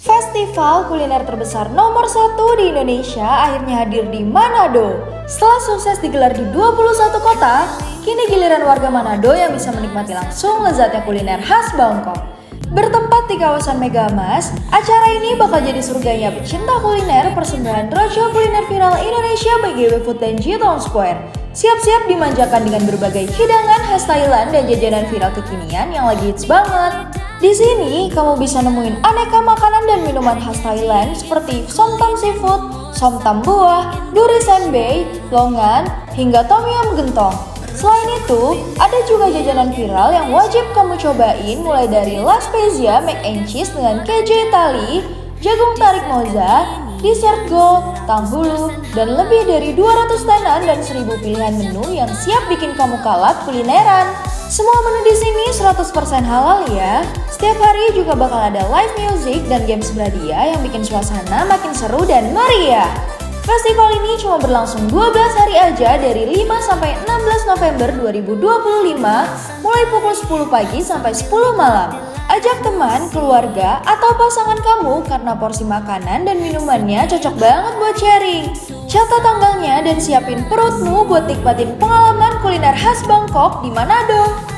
Festival kuliner terbesar nomor 1 di Indonesia akhirnya hadir di Manado. Setelah sukses digelar di 21 kota, kini giliran warga Manado yang bisa menikmati langsung lezatnya kuliner khas Bangkok. Bertempat di kawasan Megamas, acara ini bakal jadi surganya pecinta kuliner persembahan Roadshow Kuliner Viral Indonesia BGW Food dan G Town Square. Siap-siap dimanjakan dengan berbagai hidangan khas Thailand dan jajanan viral kekinian yang lagi hits banget. Di sini, kamu bisa nemuin aneka makanan dan minuman khas Thailand seperti somtam seafood, somtam buah, duri senbei, longan, hingga tom yum gentong. Selain itu, ada juga jajanan viral yang wajib kamu cobain mulai dari La Spezia mac and cheese dengan keju Itali, jagung tarik moza, dessert go, tanghulu, dan lebih dari 200 tenan dan 1000 pilihan menu yang siap bikin kamu kalap kulineran. Semua menu di sini 100% halal ya. Setiap hari juga bakal ada live music dan games berhadiah yang bikin suasana makin seru dan meriah. Festival ini cuma berlangsung 12 hari aja dari 5 sampai 16 November 2025 mulai pukul 10 pagi sampai 10 malam. Ajak teman, keluarga, atau pasangan kamu karena porsi makanan dan minumannya cocok banget buat sharing. Catat tanggalnya dan siapin perutmu buat nikmatin pengalaman kuliner khas Bangkok di Manado.